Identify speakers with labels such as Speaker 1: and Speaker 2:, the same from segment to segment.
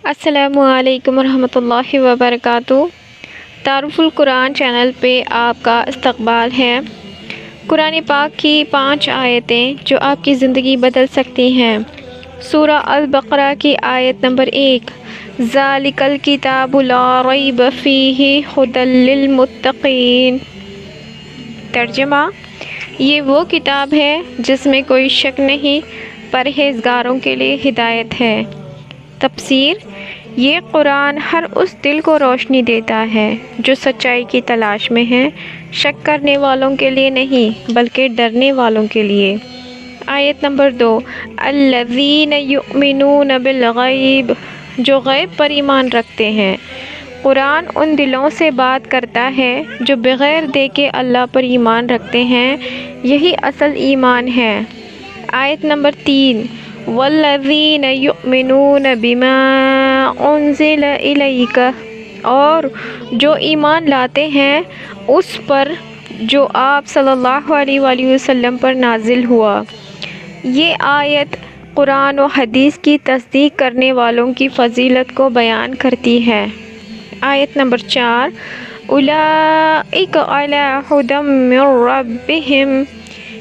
Speaker 1: السلام علیکم ورحمۃ اللہ وبرکاتہ۔ تعارف القرآن چینل پہ آپ کا استقبال ہے۔ قرآن پاک کی 5 آیتیں جو آپ کی زندگی بدل سکتی ہیں۔ سورہ البقرہ کی آیت نمبر 1، ذالک الکتاب لا ریب فیہ ھدی للمتقین۔ ترجمہ: یہ وہ کتاب ہے جس میں کوئی شک نہیں، پرہیزگاروں کے لیے ہدایت ہے۔ تفسیر: یہ قرآن ہر اس دل کو روشنی دیتا ہے جو سچائی کی تلاش میں ہے، شک کرنے والوں کے لیے نہیں بلکہ ڈرنے والوں کے لیے۔ آیت نمبر 2، الذین یؤمنون بالغیب، جو غیب پر ایمان رکھتے ہیں۔ قرآن ان دلوں سے بات کرتا ہے جو بغیر دیکھے اللہ پر ایمان رکھتے ہیں، یہی اصل ایمان ہے۔ آیت نمبر 3، والذین یؤمنون بما انزل الیک، اور جو ایمان لاتے ہیں اس پر جو آپ صلی اللہ علیہ وآلہ وسلم پر نازل ہوا۔ یہ آیت قرآن و حدیث کی تصدیق کرنے والوں کی فضیلت کو بیان کرتی ہے۔ آیت نمبر 4، اولئک علی ھدی من ربہم،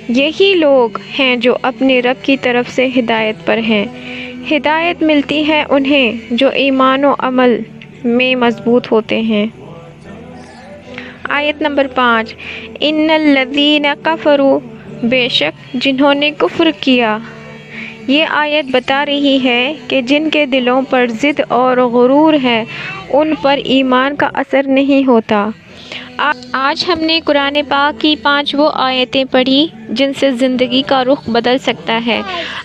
Speaker 1: یہی لوگ ہیں جو اپنے رب کی طرف سے ہدایت پر ہیں۔ ہدایت ملتی ہے انہیں جو ایمان و عمل میں مضبوط ہوتے ہیں۔ آیت نمبر 5، ان الذین کفروا، بے شک جنہوں نے کفر کیا۔ یہ آیت بتا رہی ہے کہ جن کے دلوں پر ضد اور غرور ہے ان پر ایمان کا اثر نہیں ہوتا۔ آج ہم نے قرآن پاک کی 5 وہ آیتیں پڑھی جن سے زندگی کا رخ بدل سکتا ہے۔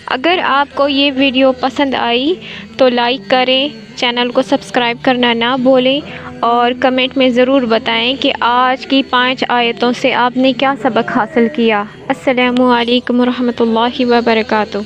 Speaker 1: اگر آپ کو یہ ویڈیو پسند آئی تو لائک کریں، چینل کو سبسکرائب کرنا نہ بھولیں اور کمنٹ میں ضرور بتائیں کہ آج کی 5 آیتوں سے آپ نے کیا سبق حاصل کیا۔ السلام علیکم ورحمۃ اللہ وبرکاتہ۔